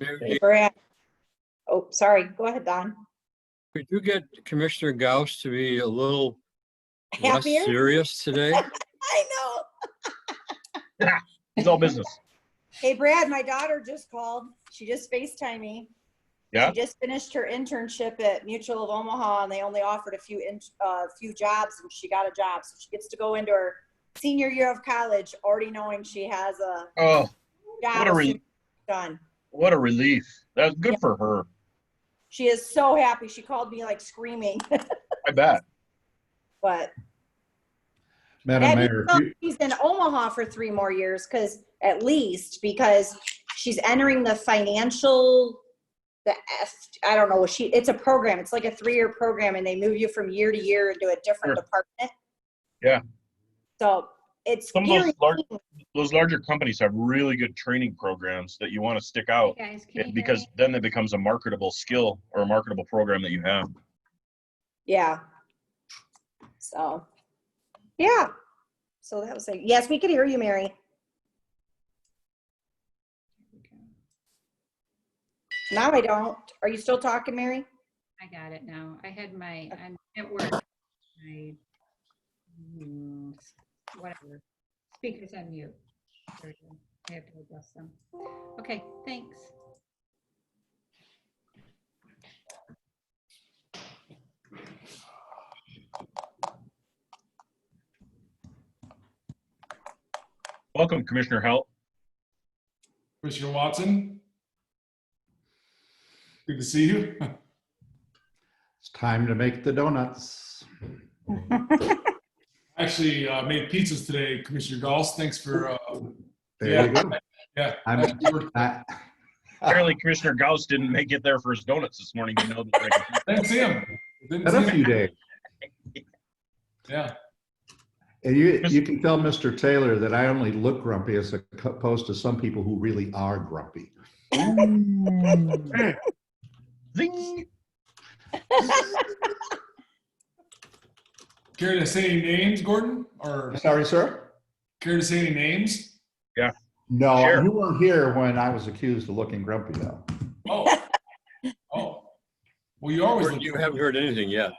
Hey, Brad. Oh, sorry. Go ahead, Don. Could you get Commissioner Gauss to be a little less Happier? serious today? I know. It's all business. Hey, Brad, my daughter just called. She just FaceTimed me. Yeah. She just finished her internship at Mutual of Omaha, and they only offered a few jobs, and she got a job. So she gets to go into her senior year of college, already knowing she has a job done. What a relief. That's good for her. She is so happy. She called me like screaming. I bet. But Madam Mayor, she's in Omaha for 3 more years because she's entering the financial, I don't know, it's a program. It's like a 3-year program, and they move you from year to year into a different department. Yeah. So it's some of those larger companies have really good training programs that you want to stick out. Hey guys, because then it becomes a marketable skill or a marketable program that you have. Yeah. So, yeah. So that was yes, we could hear you, Mary. Now I don't. Are you still talking, Mary? I got it now. I had I'm at work. Whatever. Speakers on mute. There we go. I have to adjust them. Okay, thanks. Welcome, Commissioner Helt. Commissioner Watson, good to see you. it's time to make the donuts. Actually made pizzas today, Commissioner Gauss. Thanks for There you go. Yeah. Apparently, Commissioner Gauss didn't make it there for his donuts this morning. You know, Didn't see him. Been a few days. Yeah. And you can tell Mr. Taylor that I only look grumpy as opposed to some people who really are grumpy. Zing. Care to say any names, Gordon? Or Sorry, sir? care to say any names? Yeah. No, Sure. you weren't here when I was accused of looking grumpy, though. Oh. Oh. Well, you always look. You haven't heard anything yet.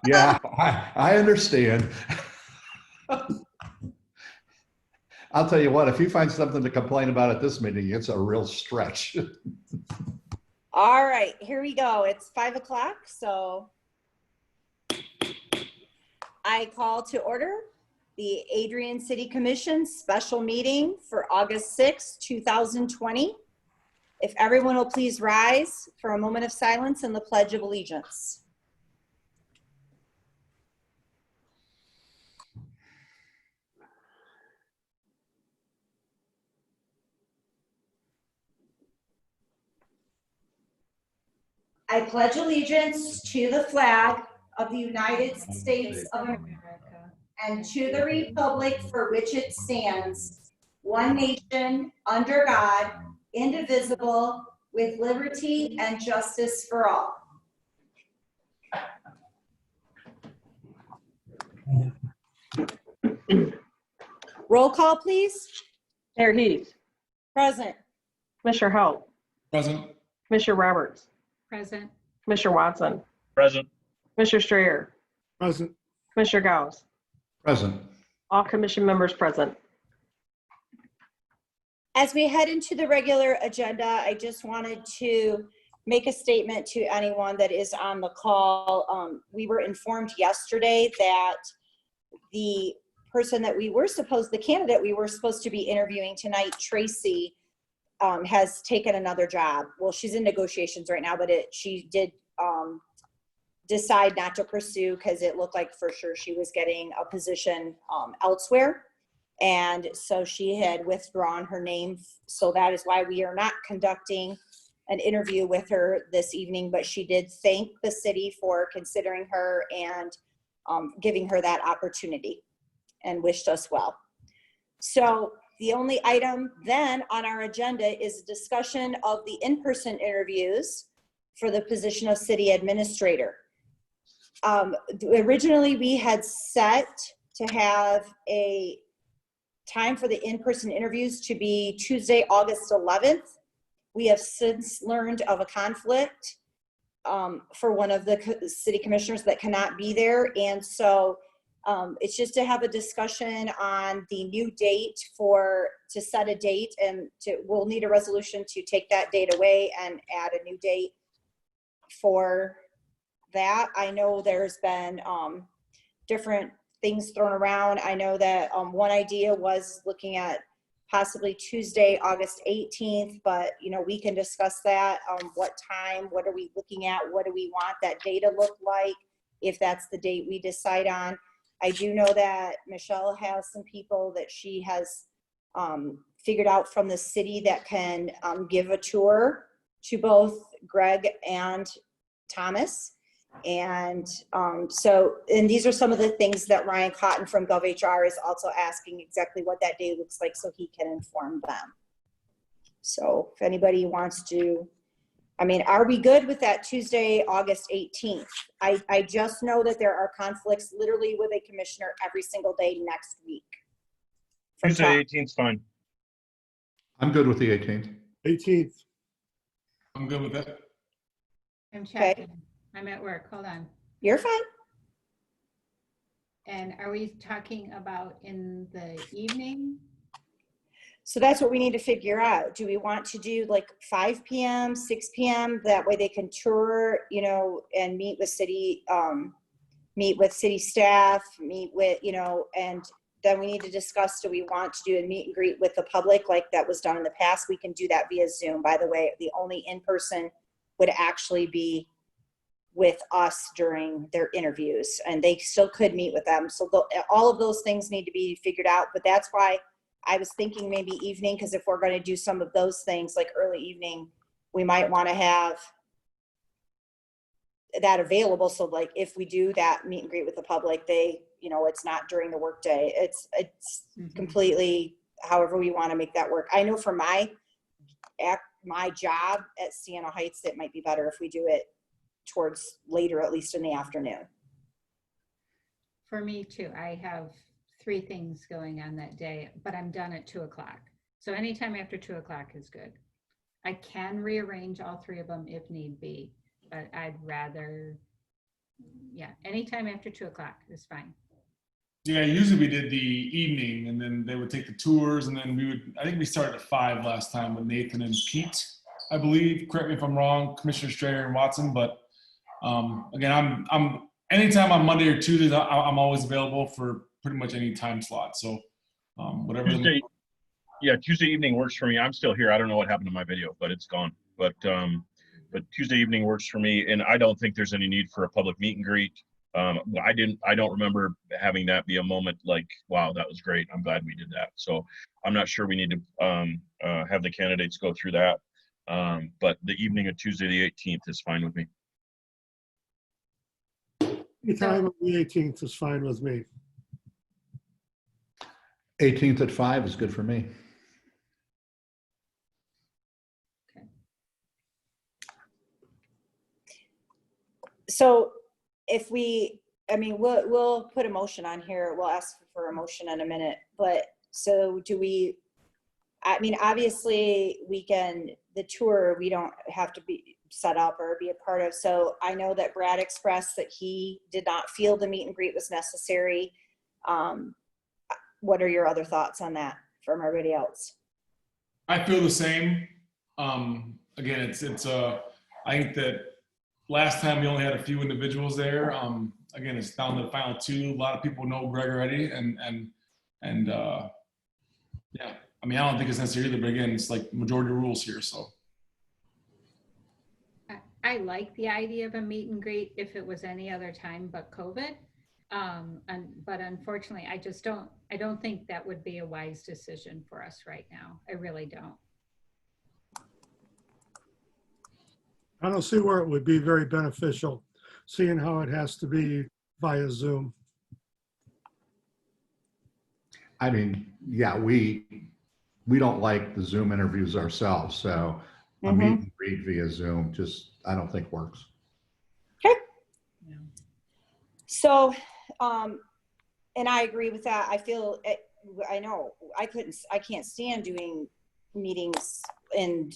Yeah, I understand. I'll tell you what, if you find something to complain about at this meeting, it's a real stretch. All right, here we go. It's 5 o'clock, so I call to order the Adrian City Commission special meeting for August 6, 2020. If everyone will please rise for a moment of silence and the Pledge of Allegiance. I pledge allegiance to the flag of the United States of America and to the republic for which it stands, one nation, under God, indivisible, with liberty and justice for all. Roll call, please. Mayor Heath, Present. Commissioner Halt, Present. Commissioner Roberts, Present. Commissioner Watson, Present. Commissioner Strayer, Present. Commissioner Gauss, Present. all commission members present. As we head into the regular agenda, I just wanted to make a statement to anyone that is on the call. We were informed yesterday that the person that the candidate we were supposed to be interviewing tonight, Tracy, has taken another job. Well, she's in negotiations right now, but she did decide not to pursue because it looked like for sure she was getting a position elsewhere. And so she had withdrawn her name. So that is why we are not conducting an interview with her this evening, but she did thank the city for considering her and giving her that opportunity and wished us well. So the only item then on our agenda is a discussion of the in-person interviews for the position of city administrator. Originally we had set to have a time for the in-person interviews to be Tuesday, August 11th. We have since learned of a conflict for one of the city commissioners that cannot be there. And so it's just to have a discussion on the new date to set a date, and we'll need a resolution to take that date away and add a new date for that. I know there's been different things thrown around. I know that one idea was looking at possibly Tuesday, August 18th, but we can discuss that. What time, what are we looking at? What do we want that day to look like if that's the date we decide on? I do know that Michelle has some people that she has figured out from the city that can give a tour to both Greg and Thomas. And and these are some of the things that Ryan Cotton from GovHR is also asking exactly what that day looks like so he can inform them. So if anybody wants to, are we good with that Tuesday, August 18th? I just know that there are conflicts literally with a commissioner every single day next week. Tuesday 18th 's fine. I'm good with the 18th. 18th. I'm good with that. I'm checking. I'm at work. Hold on. You're fine. And are we talking about in the evening? So that's what we need to figure out. Do we want to do like 5 p.m., 6 p.m.? That way they can tour, and meet with city staff, and then we need to discuss, do we want to do a meet and greet with the public like that was done in the past? We can do that via Zoom. By the way, the only in-person would actually be with us during their interviews, and they still could meet with them. So all of those things need to be figured out, but that's why I was thinking maybe evening, because if we're going to do some of those things like early evening, we might want to have that available. So like if we do that meet and greet with the public, they, it's not during the workday. It's completely however we want to make that work. I know for my job at Siena Heights, it might be better if we do it towards later, at least in the afternoon. For me too. I have 3 things going on that day, but I'm done at 2 o'clock. So anytime after 2 o'clock is good. I can rearrange all 3 of them if need be, but I'd rather, anytime after 2 o'clock is fine. Yeah, usually we did the evening and then they would take the tours and then I think we started at 5 last time with Nathan and Pete, I believe. Correct me if I'm wrong, Commissioner Strayer and Watson, but again, I'm anytime on Monday or Tuesdays, I'm always available for pretty much any time slot. So whatever. Tuesday evening works for me. I'm still here. I don't know what happened to my video, but it's gone. But Tuesday evening works for me, and I don't think there's any need for a public meet and greet. I don't remember having that be a moment like, wow, that was great. I'm glad we did that. So I'm not sure we need to have the candidates go through that. But the evening of Tuesday the 18th is fine with me. Any time on the 18th is fine with me. 18th at 5 is good for me. Okay. So if we'll put a motion on here. We'll ask for a motion in a minute, but so do we, obviously the tour, we don't have to be set up or be a part of. So I know that Brad expressed that he did not feel the meet and greet was necessary. What are your other thoughts on that from everybody else? I feel the same. Again, it's I think that last time we only had a few individuals there. Again, it's down to the final 2. A lot of people know Greg already, and yeah. I don't think it's necessary either, but again, it's like majority rules here, so. I like the idea of a meet and greet if it was any other time but COVID. But unfortunately, I don't think that would be a wise decision for us right now. I really don't. I don't see where it would be very beneficial, seeing how it has to be via Zoom. Yeah, we don't like the Zoom interviews ourselves, so a meet and greet via Zoom I don't think works. Okay. Yeah. So, and I agree with that. I know I can't stand doing meetings and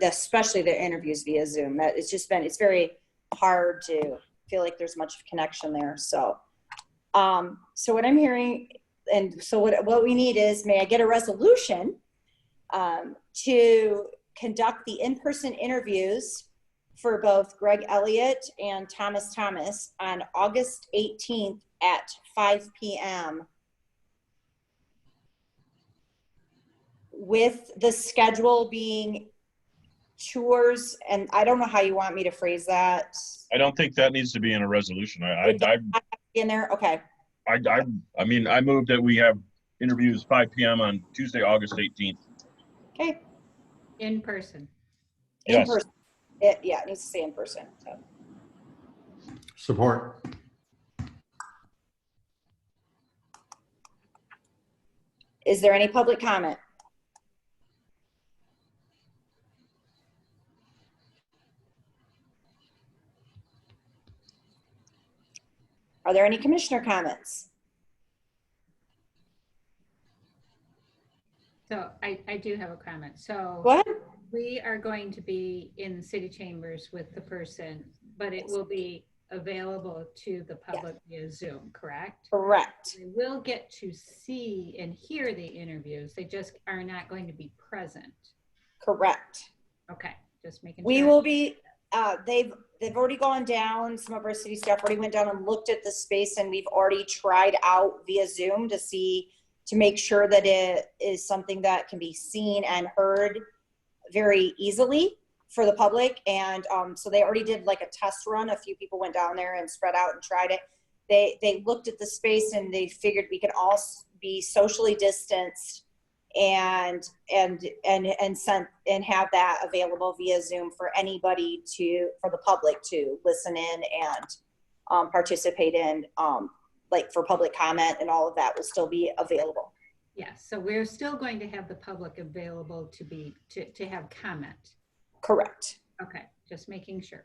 especially the interviews via Zoom. That it's very hard to feel like there's much connection there. So, so what I'm hearing, and so what we need is, may I get a resolution to conduct the in-person interviews for both Greg Elliott and Thomas Thomas on August 18th at 5 p.m. with the schedule being tours, and I don't know how you want me to phrase that. I don't think that needs to be in a resolution. In there, okay. I mean, I move that we have interviews 5 p.m. on Tuesday, August 18th. Okay. In person. In Yes. person. It needs to say in person. So. Support. Is there any public comment? Are there any commissioner comments? So I do have a comment. So Go ahead. we are going to be in city chambers with the person, but it will be available to the public via Zoom, correct? Correct. They will get to see and hear the interviews. They just are not going to be present. Correct. Okay, just making We sure. will be, they've already gone down, some of our city staff already went down and looked at the space, and we've already tried out via Zoom to make sure that it is something that can be seen and heard very easily for the public. And so they already did like a test run. A few people went down there and spread out and tried it. They looked at the space and they figured we could all be socially distanced and have that available via Zoom for anybody for the public to listen in and participate in, like for public comment, and all of that will still be available. Yes, so we're still going to have the public available to have comment. Correct. Okay, just making sure.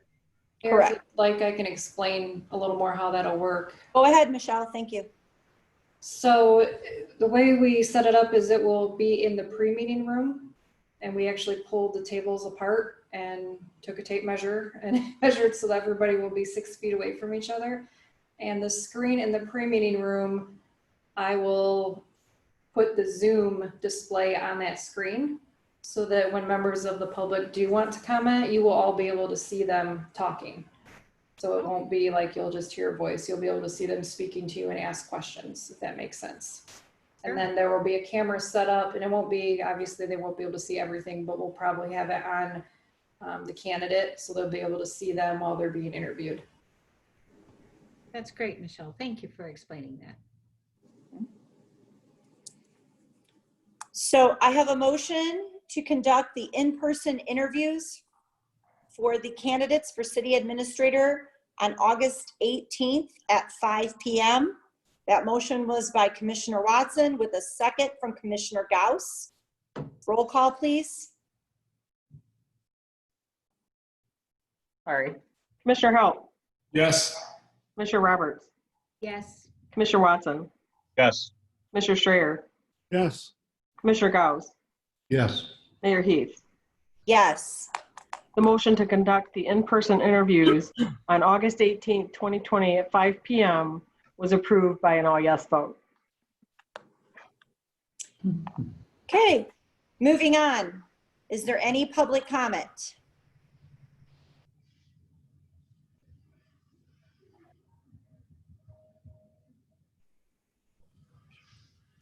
Correct. If you'd like, I can explain a little more how that'll work. Go ahead, Michelle. Thank you. So the way we set it up is it will be in the pre-meeting room, and we actually pulled the tables apart and took a tape measure and measured so that everybody will be 6 feet away from each other. And the screen in the pre-meeting room, I will put the Zoom display on that screen so that when members of the public do want to comment, you will all be able to see them talking. So it won't be like you'll just hear a voice. You'll be able to see them speaking to you and ask questions, if that makes sense. Sure. And then there will be a camera set up, and it won't be, obviously they won't be able to see everything, but we'll probably have it on the candidate so they'll be able to see them while they're being interviewed. That's great, Michelle. Thank you for explaining that. So I have a motion to conduct the in-person interviews for the candidates for city administrator on August 18th at 5 p.m. That motion was by Commissioner Watson with a second from Commissioner Gauss. Roll call, please. Sorry. Commissioner Halt, Yes. Commissioner Roberts, Yes, Commissioner Watson, Yes. Commissioner Strayer, Yes, Commissioner Gauss, Yes. Mayor Heath. Yes. The motion to conduct the in-person interviews on August 18th, 2020 at 5 p.m. was approved by an all yes vote. Okay, moving on. Is there any public comment?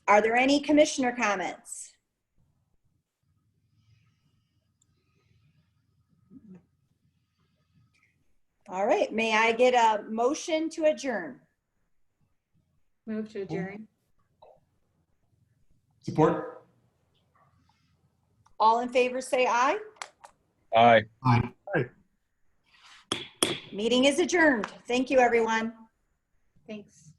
Are there any commissioner comments? All right, may I get a motion to adjourn? move to adjourn. Support. All in favor, say aye. Aye. Aye. Meeting is adjourned. Thank you, everyone. Thanks.